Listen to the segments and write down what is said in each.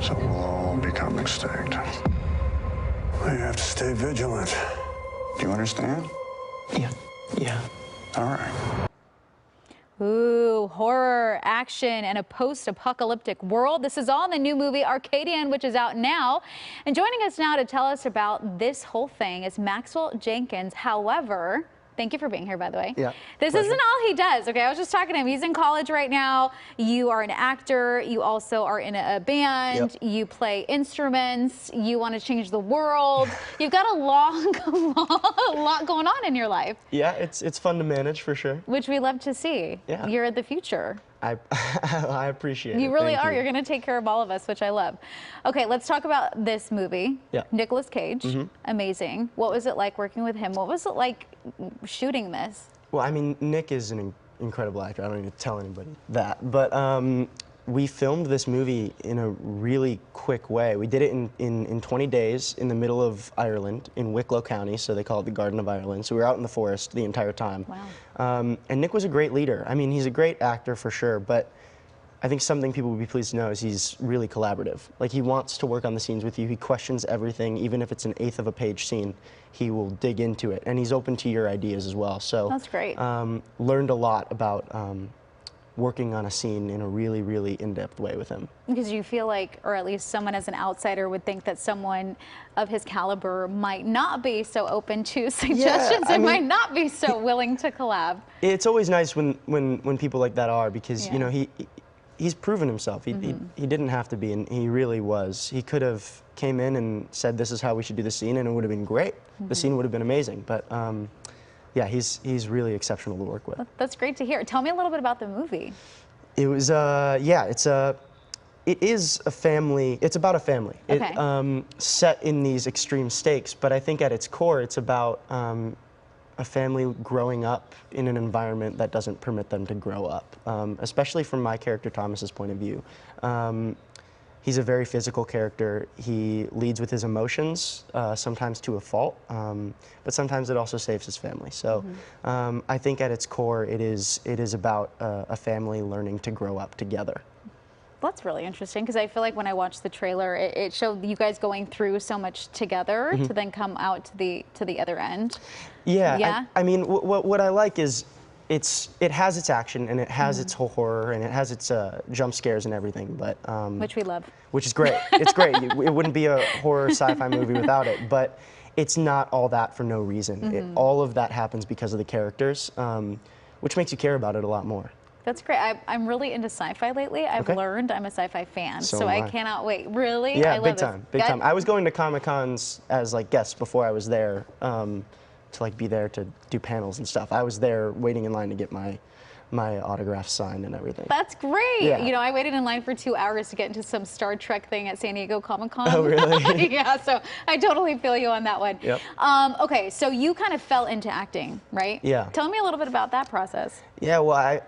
So we'll all become extinct. We have to stay vigilant. Do you understand? Yeah. All right. Ooh, horror, action, and a post-apocalyptic world. This is all in the new movie Arcadian, which is out now. And joining us now to tell us about this whole thing is Maxwell Jenkins. However, thank you for being here, by the way. Yeah. This Pleasure. isn't all he does, okay? I was just talking to him. He's in college right now. You are an actor. You also are in a band. Yep. You play instruments. You want to change the world. You've got a lot going on in your life. Yeah, it's fun to manage for sure. Which we love to see. Yeah. You're the future. I appreciate it. You really Thank are. you. You're going to take care of all of us, which I love. Okay, let's talk about this movie. Yeah. Nicolas Cage, amazing. What was it like working with him? What was it like shooting this? Well, I mean, Nick is an incredible actor. I don't need to tell anybody that. But we filmed this movie in a really quick way. We did it in 20 days in the middle of Ireland, in Wicklow County, so they call it the Garden of Ireland. So we were out in the forest the entire time. Wow. And Nick was a great leader. I mean, he's a great actor for sure, but I think something people would be pleased to know is he's really collaborative. Like, he wants to work on the scenes with you. He questions everything, even if it's an eighth of a page scene, he will dig into it. And he's open to your ideas as well. So that's great. Learned a lot about working on a scene in a really, really in-depth way with him. Because you feel like, or at least someone as an outsider would think that someone of his caliber might not be so open to suggestions and might not be so willing to collab. It's always nice when people like that are, because you know, he's proven himself. He didn't have to be, and he really was. He could have came in and said, this is how we should do the scene, and it would have been great. The scene would have been amazing. But yeah, he's really exceptional to work with. That's great to hear. Tell me a little bit about the movie. It was, it is a family, it's about a family. Okay. Set in these extreme stakes, but I think at its core, it's about a family growing up in an environment that doesn't permit them to grow up, especially from my character Thomas's point of view. He's a very physical character. He leads with his emotions, sometimes to a fault, but sometimes it also saves his family. So I think at its core, it is about a family learning to grow up together. That's really interesting, because I feel like when I watched the trailer, it showed you guys going through so much together to then come out to the other end. Yeah. Yeah? I mean, what I like is it has its action, and it has its whole horror, and it has its jump scares and everything, but Which we love. which is great. It's great. It wouldn't be a horror sci-fi movie without it, but it's not all that for no reason. All of that happens because of the characters, which makes you care about it a lot more. That's great. I'm really into sci-fi lately. I've learned I'm a sci-fi fan, so I cannot wait. Really? Yeah, I love big time, big time. I was going to Comic-Cons as like guests before I was there, to like be there to do panels and stuff. I was there waiting in line to get my autograph signed and everything. That's great. Yeah. You know, I waited in line for 2 hours to get into some Star Trek thing at San Diego Comic-Con. Oh, really? Yeah, so I totally feel you on that one. Yep. Okay, so you kind of fell into acting, right? Yeah. Tell me a little bit about that process. Yeah, well,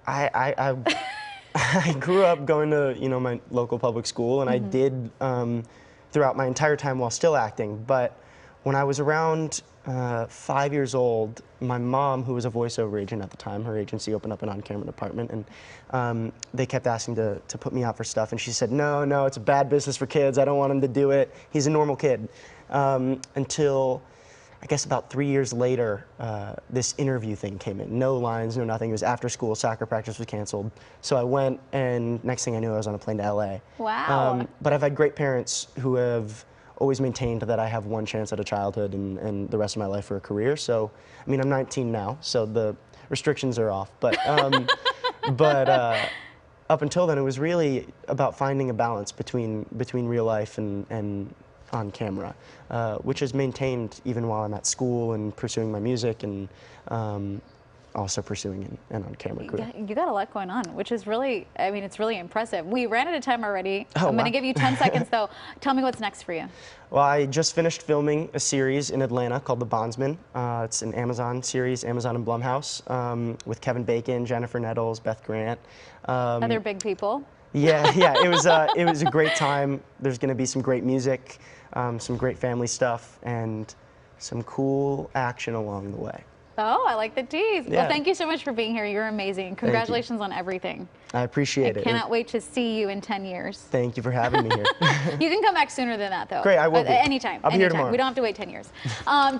I grew up going to, you know, my local public school, and I did throughout my entire time while still acting. But when I was around 5 years old, my mom, who was a voiceover agent at the time, her agency opened up an on-camera department, and they kept asking to put me out for stuff, and she said, no, it's a bad business for kids. I don't want him to do it. He's a normal kid. Until I guess about 3 years later, this interview thing came in. No lines, no nothing. It was after school. Soccer practice was canceled. So I went, and next thing I knew, I was on a plane to LA. Wow. But I've had great parents who have always maintained that I have one chance at a childhood and the rest of my life for a career. So, I mean, I'm 19 now, so the restrictions are off. But, up until then, it was really about finding a balance between real life and on camera, which is maintained even while I'm at school and pursuing my music and also pursuing an on-camera career. You got a lot going on, which is really, I mean, it's really impressive. We ran out of time already. Oh, I'm going to give you 10 seconds, though. Tell me what's next for you. Well, I just finished filming a series in Atlanta called The Bondsman. It's an Amazon series, Amazon and Blumhouse, with Kevin Bacon, Jennifer Nettles, Beth Grant. Other big people. Yeah, it was a great time. There's going to be some great music, some great family stuff, and some cool action along the way. Oh, I like the tease. Yeah. Well, thank you so much for being here. You're amazing. Congratulations on everything. I appreciate it. I cannot wait to see you in 10 years. Thank you for having me here. You can come back sooner than that, though. Great, I will be. Anytime. I'll be here tomorrow. We don't have to wait 10 years. Don't